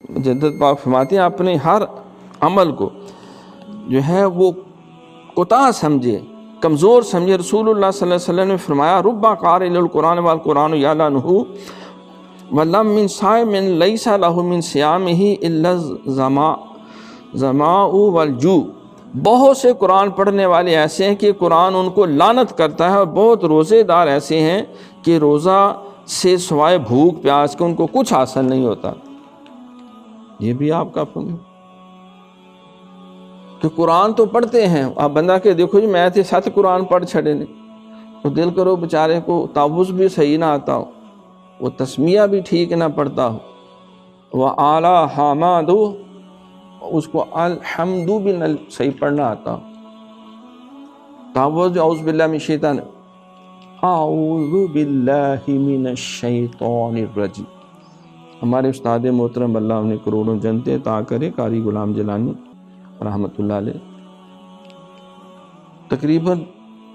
مجدد پاک فرماتے ہیں اپنے ہر عمل کو جو ہے وہ کوتاہ سمجھے، کمزور سمجھے۔ رسول اللہ صلی اللہ علیہ وسلم نے فرمایا ربا قارئ للقرآن والقرآن یعلنہ ولم من صائم لیس لہ من صیامہ الا الظمأ والجوع، بہت سے قرآن پڑھنے والے ایسے ہیں کہ قرآن ان کو لعنت کرتا ہے، اور بہت روزے دار ایسے ہیں کہ روزہ سے سوائے بھوک پیاس کے ان کو کچھ حاصل نہیں ہوتا۔ یہ بھی آپ کا فن ہے کہ قرآن تو پڑھتے ہیں، آپ بندہ کہ دیکھو جی میں تھے 7 قرآن پڑھ چھڑے نے، تو دل کرو بیچارے کو تعوذ بھی صحیح نہ آتا ہو، وہ تسمیہ بھی ٹھیک نہ پڑھتا ہو، وہ اعلیٰ حامد اس کو الحمد بھی نہ صحیح پڑھنا آتا ہو۔ تعوذ اعوذ باللہ من الشیطان، اعوذ باللہ من الشیطان الرجیم۔ ہمارے استاد محترم اللہ انہیں کروڑوں جنتے عطا کرے، قاری غلام جیلانی رحمۃ اللہ علیہ، تقریباً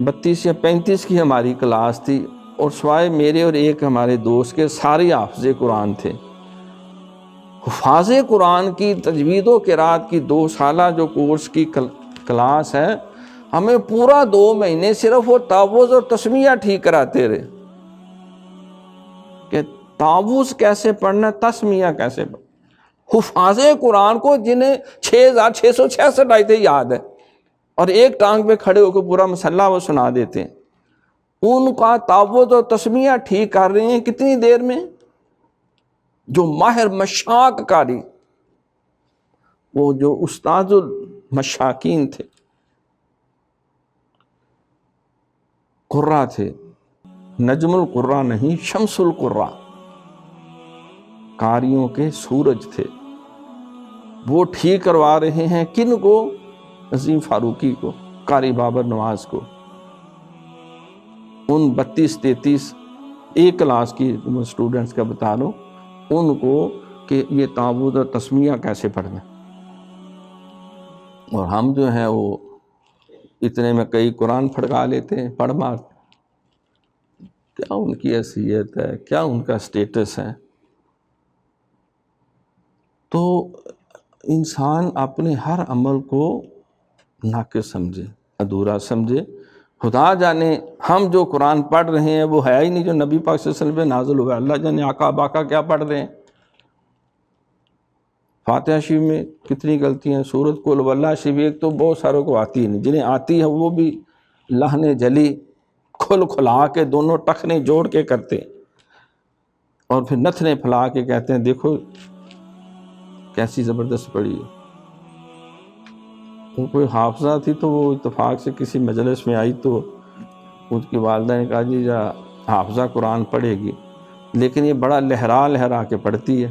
32 یا 35 کی ہماری کلاس تھی، اور سوائے میرے اور ایک ہمارے دوست کے سارے حافظ قرآن تھے۔ حفاظ قرآن کی تجوید و قرات کی 2 سالہ جو کورس کی کلاس ہے، ہمیں پورا 2 مہینے صرف وہ تعوذ اور تسمیہ ٹھیک کراتے رہے کہ تعوذ کیسے پڑھنا، تسمیہ کیسے پڑھنا۔ حفاظ قرآن کو جنہیں 6666 آیتیں یاد ہے اور ایک ٹانگ پہ کھڑے ہو کے پورا مسئلہ وہ سنا دیتے ہیں، ان کا تعوذ اور تسمیہ ٹھیک کر رہے ہیں کتنی دیر میں؟ جو ماہر مشاق قاری، وہ جو استاد المشاقین تھے، قرہ تھے، نجم القرہ نہیں شمس القرہ، قاریوں کے سورج تھے، وہ ٹھیک کروا رہے ہیں کن کو؟ عظیم فاروقی کو، قاری بابر نواز کو۔ ان 32-33 ایک کلاس کی اسٹوڈنٹس کا بتا لو ان کو کہ یہ تعوذ اور تسمیہ کیسے پڑھنا، اور ہم جو ہیں وہ اتنے میں کئی قرآن پھڑکا لیتے ہیں، پڑھ مارتے۔ کیا ان کی حیثیت ہے، کیا ان کا سٹیٹس ہے؟ تو انسان اپنے ہر عمل کو ناقص سمجھے، ادھورا سمجھے۔ خدا جانے ہم جو قرآن پڑھ رہے ہیں وہ ہے ہی نہیں جو نبی پاک صلی اللہ علیہ وسلم پہ نازل ہوا، اللہ جانے آقا باقا کیا پڑھ رہے ہیں۔ فاتحہ شریف میں کتنی غلطیاں، سورۃ قل واللہ شریف ایک تو بہت ساروں کو آتی نہیں، جنہیں آتی ہے وہ بھی لہنے جلی کھل کھلا کے دونوں ٹخنے جوڑ کے کرتے، اور پھر نتھنے پھلا کے کہتے ہیں دیکھو کیسی زبردست پڑھی ہے۔ وہ کوئی حافظہ تھی تو وہ اتفاق سے کسی مجلس میں آئی تو اس کی والدہ نے کہا جی حافظہ قرآن پڑھے گی، لیکن یہ بڑا لہرا لہرا کے پڑھتی ہے۔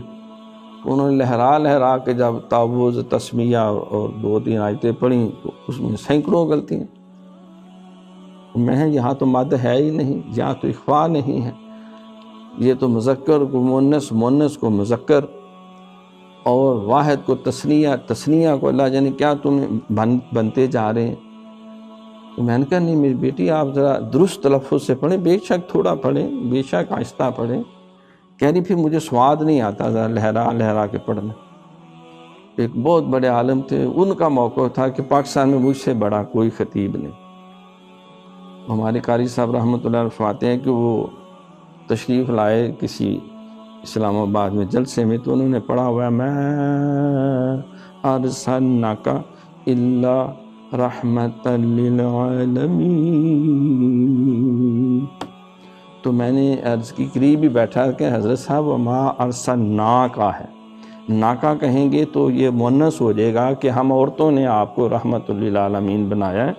انہوں نے لہرا لہرا کے جب تعوذ تسمیہ اور 2-3 آیتیں پڑھیں تو اس میں سینکڑوں غلطیاں۔ میں یہاں تو مد ہے ہی نہیں، یہاں تو اخفاء نہیں ہے، یہ تو مذکر کو مؤنث، مؤنث کو مذکر، اور واحد کو تثنیہ، تثنیہ کو اللہ جانے کیا تم بنتے جا رہے ہیں۔ تو میں نے کہا نہیں میری بیٹی آپ ذرا درست تلفظ سے پڑھیں، بے شک تھوڑا پڑھیں، بے شک آہستہ پڑھیں۔ کہہ رہی پھر مجھے سواد نہیں آتا ذرا لہرا لہرا کے پڑھنا۔ ایک بہت بڑے عالم تھے، ان کا موقع تھا کہ پاکستان میں مجھ سے بڑا کوئی خطیب نہیں۔ ہمارے قاری صاحب رحمۃ اللہ علیہ فرماتے ہیں کہ وہ تشریف لائے کسی اسلام آباد میں جلسے میں، تو انہوں نے پڑھا ہوا ہے میں ارسلناک الا رحمۃ للعالمین۔ تو میں نے عرض کی، قریب ہی بیٹھا کہ حضرت صاحب وما ارسلناک ہے، ناکا کہیں گے تو یہ مؤنث ہو جائے گا کہ ہم عورتوں نے آپ کو رحمت للعالمین بنایا ہے،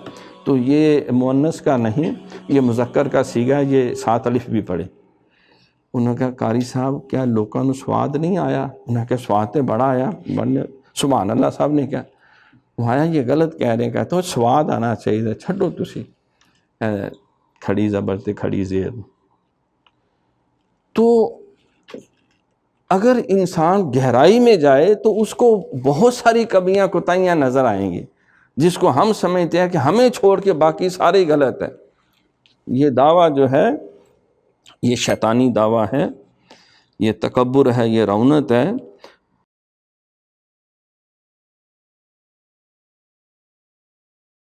تو یہ مؤنث کا نہیں، یہ مذکر کا صیغہ ہے، یہ 7 الف بھی پڑھے۔ انہوں نے کہا قاری صاحب کیا لوگوں نے سواد نہیں آیا؟ انہوں نے کہا سواد تو بڑا آیا، سبحان اللہ صاحب نے کہا وہاں یہ غلط کہہ رہے ہیں، کہتے ہو سواد آنا چاہیے، چھڈو تسی کھڑی زبر تے کھڑی زیر۔ تو اگر انسان گہرائی میں جائے تو اس کو بہت ساری کمیاں کوتاہیاں نظر آئیں گی، جس کو ہم سمجھتے ہیں کہ ہمیں چھوڑ کے باقی سارے غلط ہے۔ یہ دعویٰ جو ہے یہ شیطانی دعویٰ ہے، یہ تکبر ہے، یہ رونت ہے۔